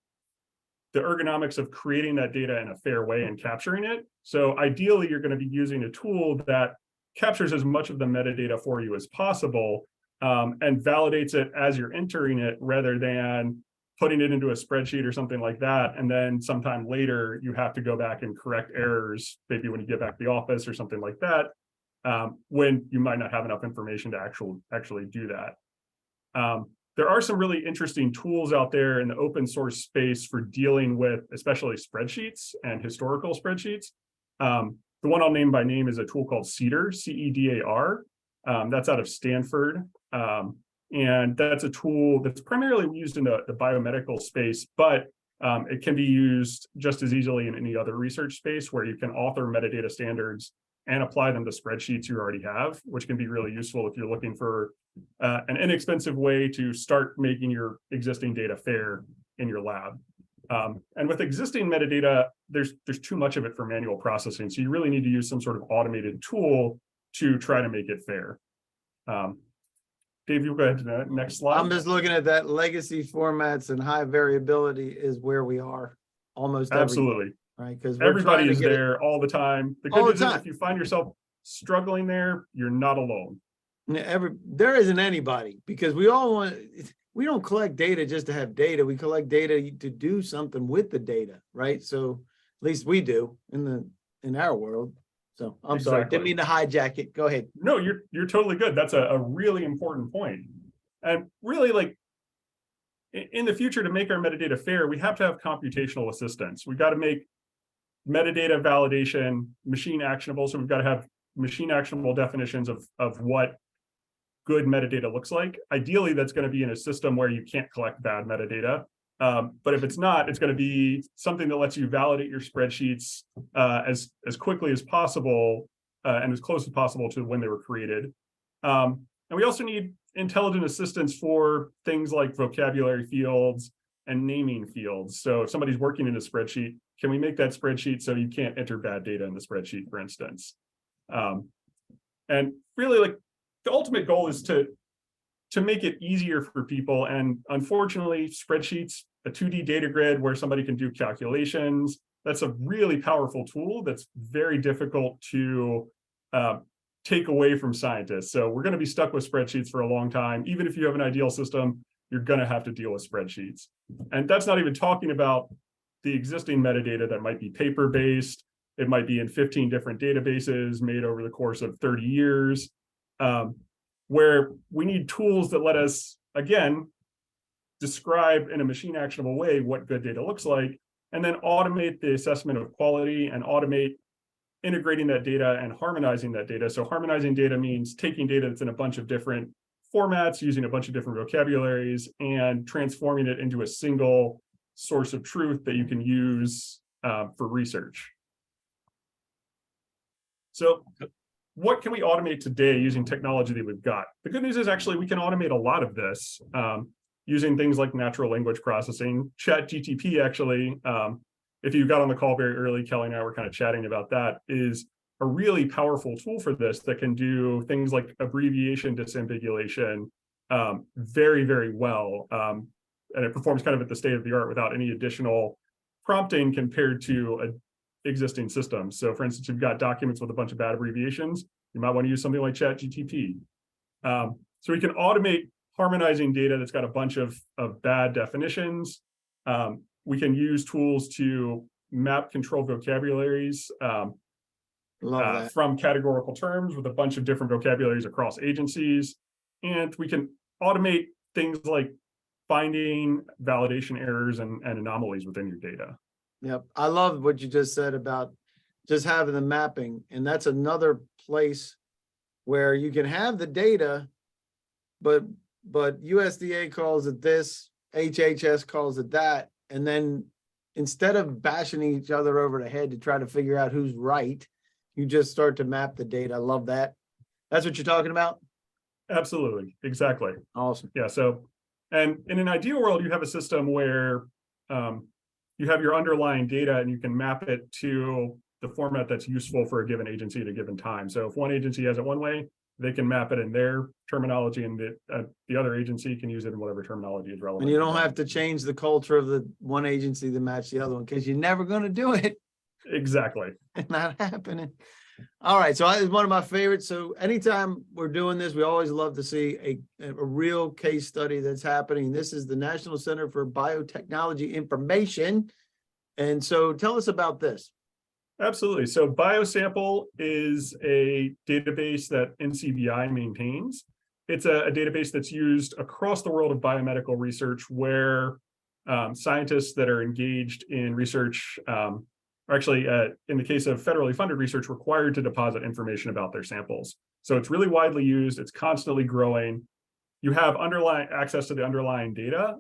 the ergonomics of creating that data in a fair way and capturing it. So ideally, you're going to be using a tool that captures as much of the metadata for you as possible, and validates it as you're entering it, rather than putting it into a spreadsheet or something like that. And then sometime later, you have to go back and correct errors, maybe when you get back to the office or something like that, when you might not have enough information to actually do that. There are some really interesting tools out there in the open source space for dealing with especially spreadsheets and historical spreadsheets. The one I'll name by name is a tool called CEDAR, CEDAR. That's out of Stanford. And that's a tool that's primarily used in the biomedical space, but it can be used just as easily in any other research space, where you can author metadata standards and apply them to spreadsheets you already have, which can be really useful if you're looking for an inexpensive way to start making your existing data fair in your lab. And with existing metadata, there's too much of it for manual processing. So you really need to use some sort of automated tool to try to make it fair. Dave, you'll go ahead to the next slide. I'm just looking at that legacy formats and high variability is where we are almost Absolutely. Right, because Everybody is there all the time. The all good the news is time. if you find yourself struggling there, you're not alone. There isn't anybody, because we don't collect data just to have data. We collect data to do something with the data, right? So at least we do in our world. So I'm sorry, Exactly. didn't mean to hijack it. Go ahead. No, you're totally good. That's a really important point. And really, like, in the future, to make our metadata fair, we have to have computational assistance. We've got to make metadata validation machine actionable. So we've got to have machine actionable definitions of what good metadata looks like. Ideally, that's going to be in a system where you can't collect bad metadata. But if it's not, it's going to be something that lets you validate your spreadsheets as quickly as possible and as close as possible to when they were created. And we also need intelligent assistance for things like vocabulary fields and naming fields. So if somebody's working in a spreadsheet, can we make that spreadsheet so you can't enter bad data in the spreadsheet, for instance? And really, like, the ultimate goal is to make it easier for people. And unfortunately, spreadsheets, a 2D data grid where somebody can do calculations, that's a really powerful tool that's very difficult to take away from scientists. So we're going to be stuck with spreadsheets for a long time. Even if you have an ideal system, you're going to have to deal with spreadsheets. And that's not even talking about the existing metadata that might be paper-based. It might be in 15 different databases made over the course of 30 years, where we need tools that let us, again, describe in a machine actionable way what good data looks like, and then automate the assessment of quality and automate integrating that data and harmonizing that data. So harmonizing data means taking data that's in a bunch of different formats, using a bunch of different vocabularies, and transforming it into a single source of truth that you can use for research. So what can we automate today using technology that we've got? The good news is actually we can automate a lot of this using things like natural language processing. ChatGTP actually, if you got on the call very early, Kelly and I were kind of chatting about that, is a really powerful tool for this that can do things like abbreviation disambiguation very, very well. And it performs kind of at the state of the art without any additional prompting compared to an existing system. So for instance, you've got documents with a bunch of bad abbreviations, you might want to use something like ChatGTP. So we can automate harmonizing data that's got a bunch of bad definitions. We can use tools to map control vocabularies from categorical terms with a bunch of different vocabularies across agencies. And we can automate things like finding validation errors and anomalies within your data. Yep. I love what you just said about just having the mapping. And that's another place where you can have the data, but USDA calls it this, HHS calls it that. And then instead of bashing each other over the head to try to figure out who's right, you just start to map the data. I love that. That's what you're talking about? Absolutely. Exactly. Awesome. Yeah. So, and in an ideal world, you have a system where you have your underlying data and you can map it to the format that's useful for a given agency at a given time. So if one agency has it one way, they can map it in their terminology, and the other agency can use it in whatever terminology is relevant. And you to don't them. have to change the culture of the one agency to match the other one, because you're never gonna do it. Exactly. It's not happening. All right, so it's one of my favorites. So anytime we're doing this, we always love to see a real case study that's happening. This is the National Center for Biotechnology Information. And so tell us about this. Absolutely. So BioSample is a database that NCBI maintains. It's a database that's used across the world of biomedical research, where scientists that are engaged in research are actually, in the case of federally funded research, required to deposit information about their samples. So it's really widely used. It's constantly growing. You have access to the underlying data.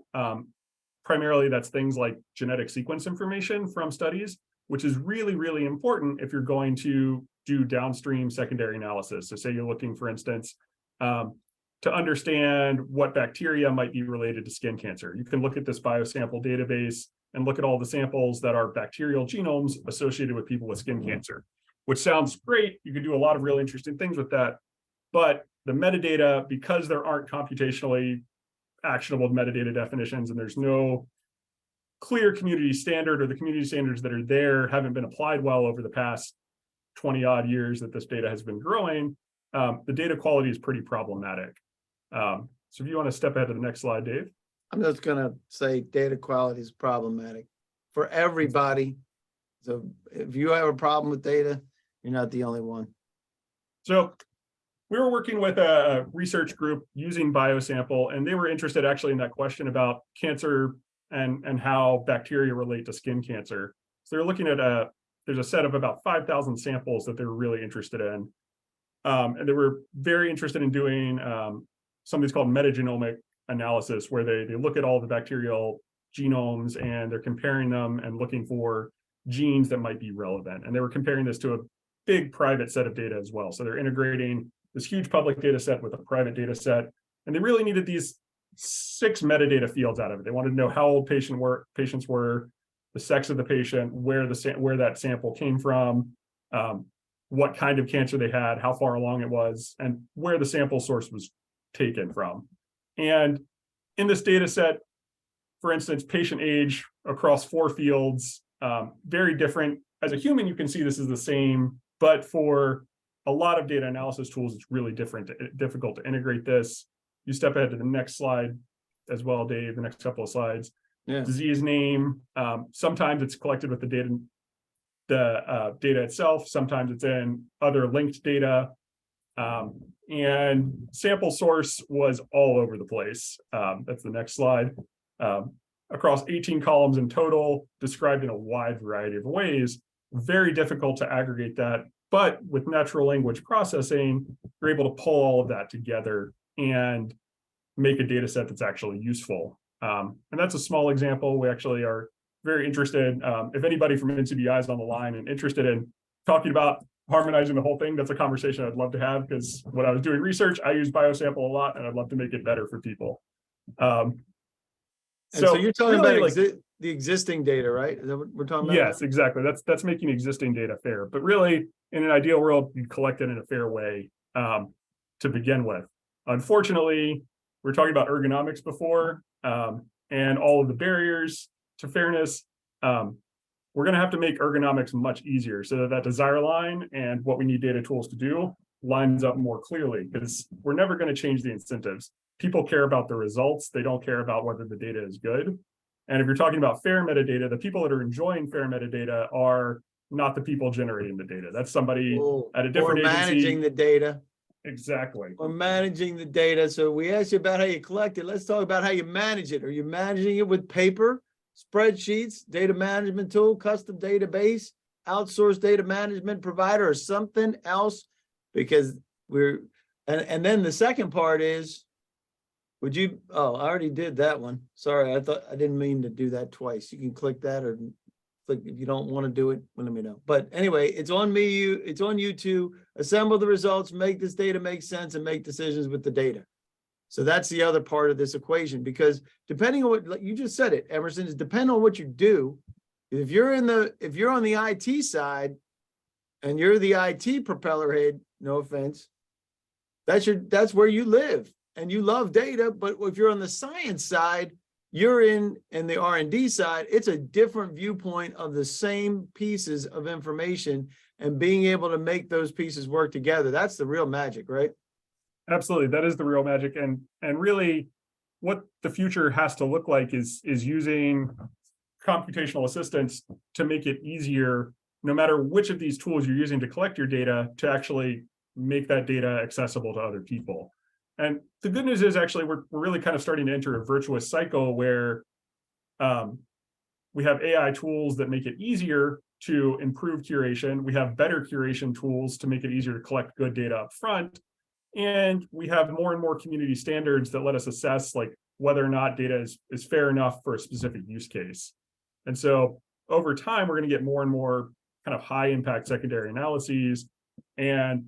Primarily, that's things like genetic sequence information from studies, which is really, really important if you're going to do downstream secondary analysis. So say you're looking, for instance, to understand what bacteria might be related to skin cancer. You can look at this biosample database and look at all the samples that are bacterial genomes associated with people with skin cancer, which sounds great. You can do a lot of really interesting things with that. But the metadata, because there aren't computationally actionable metadata definitions, and there's no clear community standard, or the community standards that are there haven't been applied well over the past 20 odd years that this data has been growing, the data quality is pretty problematic. So if you want to step ahead to the next slide, Dave. I'm just gonna say data quality is problematic for everybody. So if you have a problem with data, you're not the only one. So we were working with a research group using BioSample, and they were interested actually in that question about cancer and how bacteria relate to skin cancer. So they're looking at there's a set of about 5,000 samples that they were really interested in. And they were very interested in doing something called metagenomic analysis, where they look at all the bacterial genomes and they're comparing them and looking for genes that might be relevant. And they were comparing this to a big private set of data as well. So they're integrating this huge public data set with a private data set. And they really needed these 6 metadata fields out of it. They wanted to know how old patients were, the sex of the patient, where that sample came from, what kind of cancer they had, how far along it was, and where the sample source was taken from. And in this data set, for instance, patient age across 4 fields, very different. As a human, you can see this is the same, but for a lot of data analysis tools, it's really difficult to integrate this. You step ahead to the next slide as well, Dave, the next couple of slides. Yeah. Disease name, sometimes it's collected with the data itself, sometimes it's in other linked data. And sample source was all over the place. That's the next slide. Across 18 columns in total, described in a wide variety of ways. Very difficult to aggregate that, but with natural language processing, you're able to pull all of that together and make a data set that's actually useful. And that's a small example. We actually are very interested. If anybody from NCBI is on the line and interested in talking about harmonizing the whole thing, that's a conversation I'd love to have, because when I was doing research, I use BioSample a lot, and I'd love to make it better for people. So you're talking really, about the existing data, right? Is that what we're talking about? Yes, exactly. That's making existing data fair. But really, in an ideal world, you collect it in a fair way to begin with. Unfortunately, we were talking about ergonomics before, and all of the barriers to fairness. We're going to have to make ergonomics much easier, so that desire line and what we need data tools to do lines up more clearly, because we're never going to change the incentives. People care about the results. They don't care about whether the data is good. And if you're talking about fair metadata, the people that are enjoying fair metadata are not the people generating the data. That's somebody at a different or managing agency. the data. Exactly. Or managing the data. So we asked you about how you collect it. Let's talk about how you manage it. Are you managing it with paper, spreadsheets, data management tool, custom database, outsourced data management provider, or something else? Because and then the second part is, would you, I already did that one. Sorry, I didn't mean to do that twice. You can click that, or click if you don't want to do it, let me know. But anyway, it's on me, it's on you to assemble the results, make this data make sense, and make decisions with the data. So that's the other part of this equation, because depending on what, like you just said it, Emerson, is depending on what you do. If you're on the IT side and you're the IT propeller head, no offense, That's where you live and you love data. But if you're on the science side, you're in the R&D side, it's a different viewpoint of the same pieces of information and being able to make those pieces work together. That's the real magic, right? Absolutely, that is the real magic, and really, what the future has to look like is using computational assistance to make it easier, no matter which of these tools you're using to collect your data, to actually make that data accessible to other people. And the good news is actually we're really kind of starting to enter a virtuous cycle where we have AI tools that make it easier to improve curation. We have better curation tools to make it easier to collect good data up front. And we have more and more community standards that let us assess like whether or not data is fair enough for a specific use case. And so over time, we're going to get more and more kind of high impact secondary analyses, and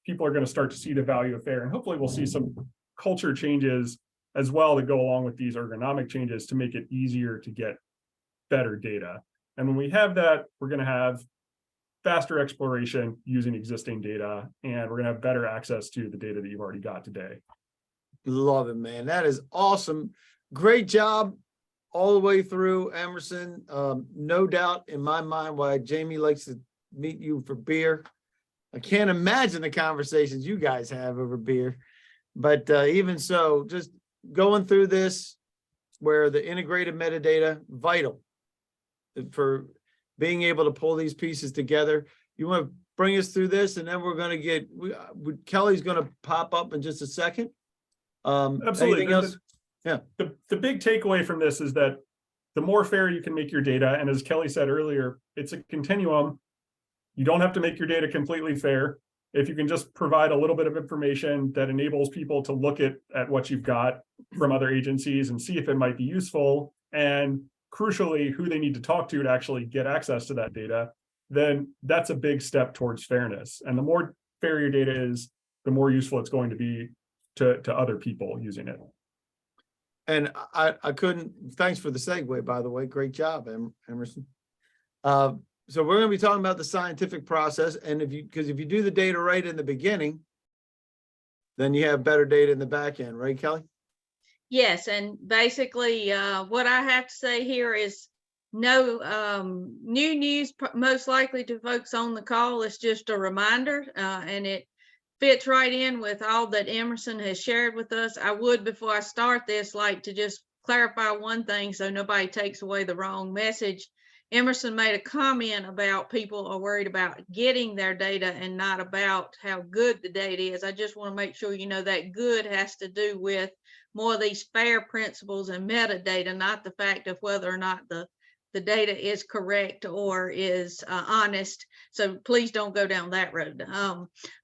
people are going to start to see the value of fair. And hopefully we'll see some culture changes as well that go along with these ergonomic changes to make it easier to get better data. And when we have that, we're going to have faster exploration using existing data, and we're going to have better access to the data that you've already got today. Love it, man. That is awesome. Great job all the way through, Emerson. No doubt in my mind why Jamie likes to meet you for beer. I can't imagine the conversations you guys have over beer. But even so, just going through this, where the integrated metadata, vital for being able to pull these pieces together. You want to bring us through this, and then we're going to get, Kelly's going to pop up in just a second. Absolutely. Anything else? Yeah. The big takeaway from this is that the more fair you can make your data, and as Kelly said earlier, it's a continuum. You don't have to make your data completely fair. If you can just provide a little bit of information that enables people to look at what you've got from other agencies and see if it might be useful, and crucially, who they need to talk to actually get access to that data, then that's a big step towards fairness. And the more fair your data is, the more useful it's going to be to other people using it. And I couldn't, thanks for the segue, by the way. Great job, Emerson. So we're going to be talking about the scientific process. And because if you do the data right in the beginning, then you have better data in the back end, right, Kelly? Yes, and basically what I have to say here is no new news, most likely to folks on the call. It's just a reminder, and it fits right in with all that Emerson has shared with us. I would, before I start this, like to just clarify one thing so nobody takes away the wrong message. Emerson made a comment about people are worried about getting their data and not about how good the data is. I just want to make sure you know that good has to do with more of these FAIR principles and metadata, not the fact of whether or not the data is correct or is honest. So please don't go down that road.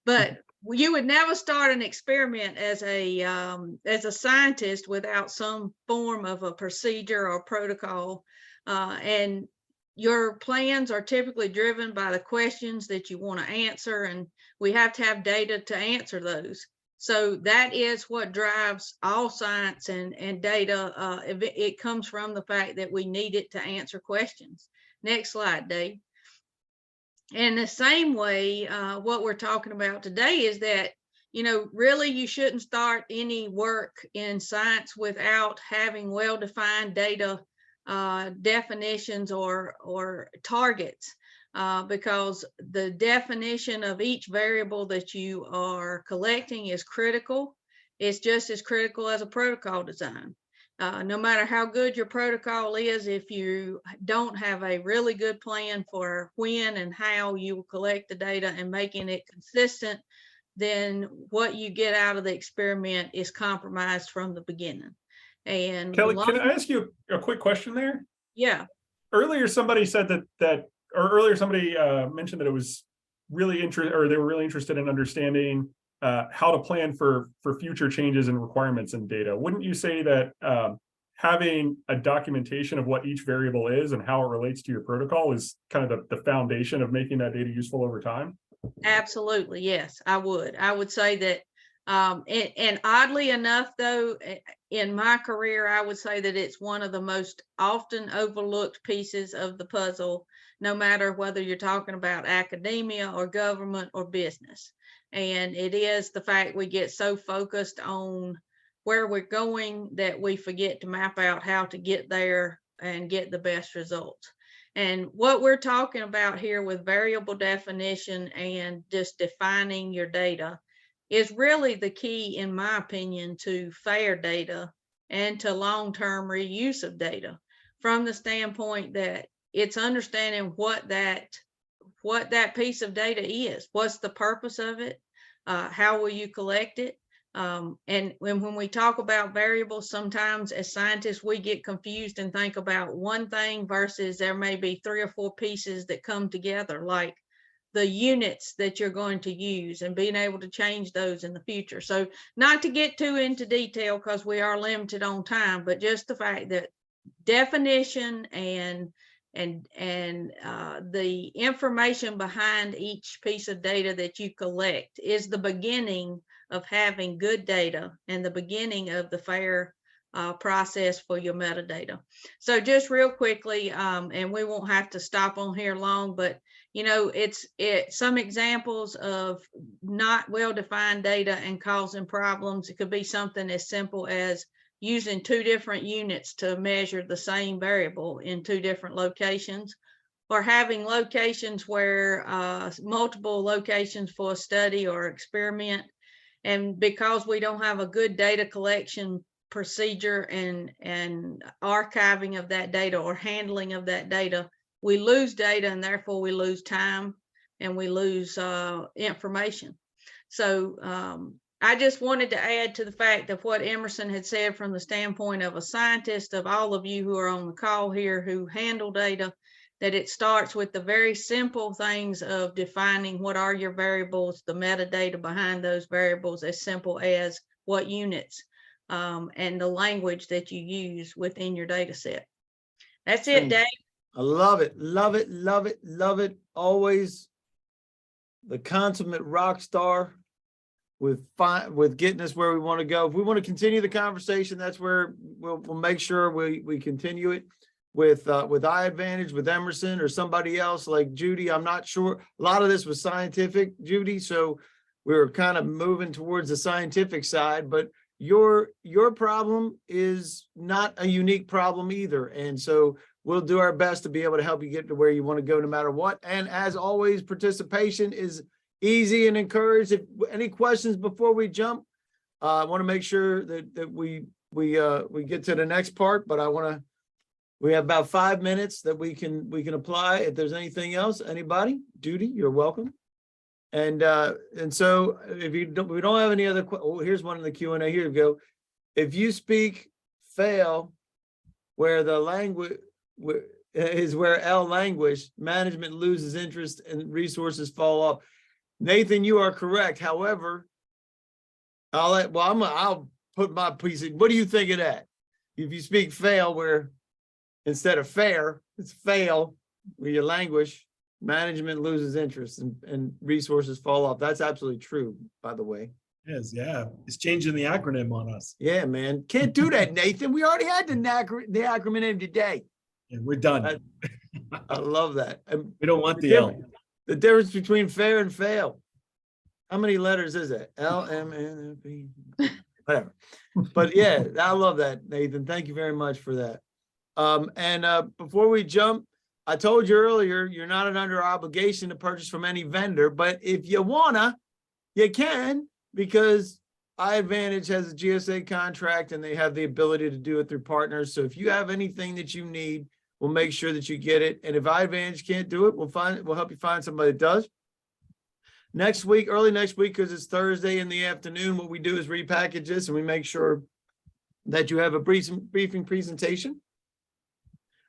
But you would never start an experiment as a scientist without some form of a procedure or protocol, and your plans are typically driven by the questions that you want to answer, and we have to have data to answer those. So that is what drives all science and data. It comes from the fact that we need it to answer questions. Next slide, Dave. In the same way, what we're talking about today is that, you know, really you shouldn't start any work in science without having well-defined data definitions or targets, because the definition of each variable that you are collecting is critical. It's just as critical as a protocol design. No matter how good your protocol is, if you don't have a really good plan for when and how you will collect the data and making it consistent, then what you get out of the experiment is compromised from the beginning. And Kelly, can I ask you a quick question there? Yeah. Earlier, somebody said earlier somebody mentioned that it was really they were really interested in understanding how to plan for future changes and requirements in data. Wouldn't you say that having a documentation of what each variable is and how it relates to your protocol is kind of the foundation of making that data useful over time? Absolutely, yes, I would say that, and oddly enough, though, in my career, I would say that it's one of the most often overlooked pieces of the puzzle, no matter whether you're talking about academia or government or business. And it is the fact we get so focused on where we're going that we forget to map out how to get there and get the best results. And what we're talking about here with variable definition and just defining your data is really the key, in my opinion, to fair data and to long-term reuse of data, from the standpoint that it's understanding what that piece of data is, what's the purpose of it, how will you collect it. And when we talk about variables, sometimes as scientists, we get confused and think about one thing versus there may be 3 or 4 pieces that come together, like the units that you're going to use and being able to change those in the future. So not to get too into detail because we are limited on time, but just the fact that definition and the information behind each piece of data that you collect is the beginning of having good data and the beginning of the fair process for your metadata. So just real quickly, and we won't have to stop on here long, but you know, it's some examples of not well-defined data and causing problems. It could be something as simple as using 2 different units to measure the same variable in 2 different locations, or having locations where multiple locations for a study or experiment. And because we don't have a good data collection procedure and archiving of that data or handling of that data, we lose data, and therefore we lose time and we lose information. So I just wanted to add to the fact of what Emerson had said from the standpoint of a scientist, of all of you who are on the call here who handle data, that it starts with the very simple things of defining what are your variables, the metadata behind those variables, as simple as what units, and the language that you use within your data set. That's it, Dave. I love it, love it, love it, love it. Always the consummate rock star with getting us where we want to go. If we want to continue the conversation, that's where we'll make sure we continue it with iAdvantage, with Emerson, or somebody else like Judy. I'm not sure. A lot of this was scientific, Judy, so we were kind of moving towards the scientific side, but your problem is not a unique problem either. And so we'll do our best to be able to help you get to where you want to go no matter what. And as always, participation is easy and encouraged. If any questions before we jump, I want to make sure that we get to the next part, but we have about 5 minutes that we can apply. If there's anything else, anybody, Judy, you're welcome. And so if we don't have any other, here's one in the Q&A. Here we go. If you speak fail, where the language is where L language, management loses interest and resources fall off. Nathan, you are correct. However, I'll put my piece in. What do you think of that? If you speak fail, where instead of fair, it's fail, where your language, management loses interest and resources fall off. That's absolutely true, by the way. Yes, yeah. It's changing the acronym on us. Yeah, man. Can't do that, Nathan. We already had the acronym today. Yeah, we're done. I love that. We don't want the L. The difference between fair and fail. How many letters is it? L, M, N, P, whatever. But yeah, I love that, Nathan. Thank you very much for that. And before we jump, I told you earlier, you're not under obligation to purchase from any vendor, but if you wanna, you can, because iAdvantage has a GSA contract and they have the ability to do it through partners. So if you have anything that you need, we'll make sure that you get it. And if iAdvantage can't do it, we'll help you find somebody that does. Next week, early next week, because it's Thursday in the afternoon, what we do is repackage this and we make sure that you have a briefing presentation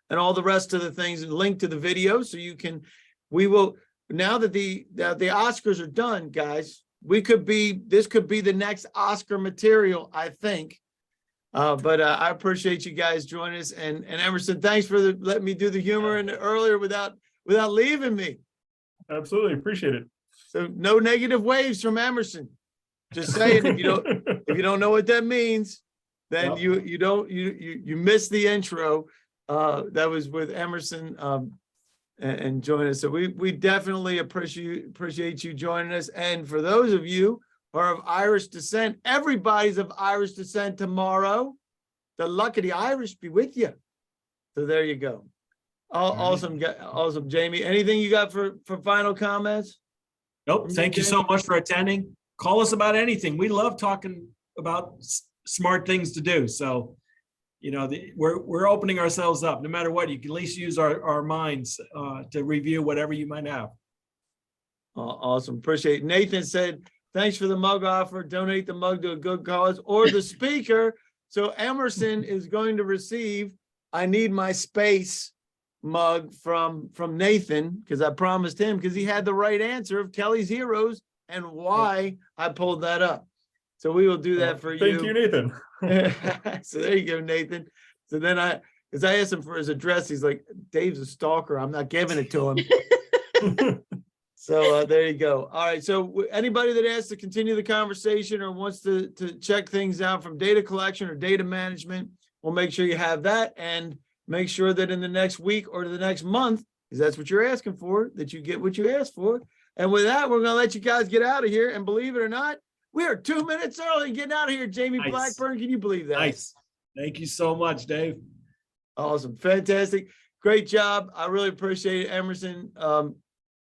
and all the rest of the things linked to the video. So you can, now that the Oscars are done, guys, this could be the next Oscar material, I think. But I appreciate you guys joining us. And Emerson, thanks for letting me do the humor earlier without leaving me. Absolutely, appreciate it. So no negative waves from Emerson. Just saying, if you don't know what that means, then you missed the intro. That was with Emerson, and join us. So we definitely appreciate you joining us. And for those of you who are of Irish descent, everybody's of Irish descent tomorrow. The luck of the Irish be with you. So there you go. Awesome, awesome, Jamie. Anything you got for final comments? Nope. Thank you so much for attending. Call us about anything. We love talking about smart things to do. So, you know, we're opening ourselves up. No matter what, you can at least use our minds to review whatever you might have. Awesome. Appreciate it. Nathan said, thanks for the mug offer. Donate the mug to a good cause or the speaker. So Emerson is going to receive, I need my space mug from Nathan, because I promised him, because he had the right answer of Kelly's Heroes and why I pulled that up. So we will do that for you. Thank you, Nathan. So there you go, Nathan. So then because I asked him for his address, he's like, Dave's a stalker. I'm not giving it to him. So there you go. All right. So anybody that has to continue the conversation or wants to check things out from data collection or data management, we'll make sure you have that, and make sure that in the next week or the next month, because that's what you're asking for, that you get what you asked for. And with that, we're going to let you guys get out of here. And believe it or not, we are 2 minutes early getting out of here. Jamie Nice. Blackburn, can you believe that? Nice. Thank you so much, Dave. Awesome. Fantastic. Great job. I really appreciate it, Emerson.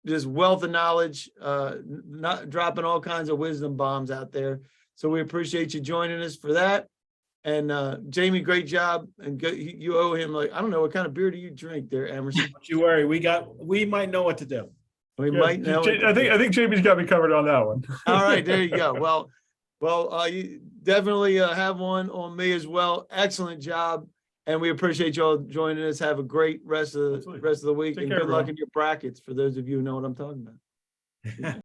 Just wealth of knowledge, not dropping all kinds of wisdom bombs out there. So we appreciate you joining us for that. And Jamie, great job. And you owe him, like, I don't know, what kind of beer do you drink there, Emerson? Don't you worry. We might know what to do. We Yeah, might know. I think Jamie's got me covered on that one. All right, there you go. Well, you definitely have one on me as well. Excellent job. And we appreciate y'all joining us. Have a great rest of Absolutely. the week. Take And care, good luck everyone. in your brackets for those of you who know what I'm talking about.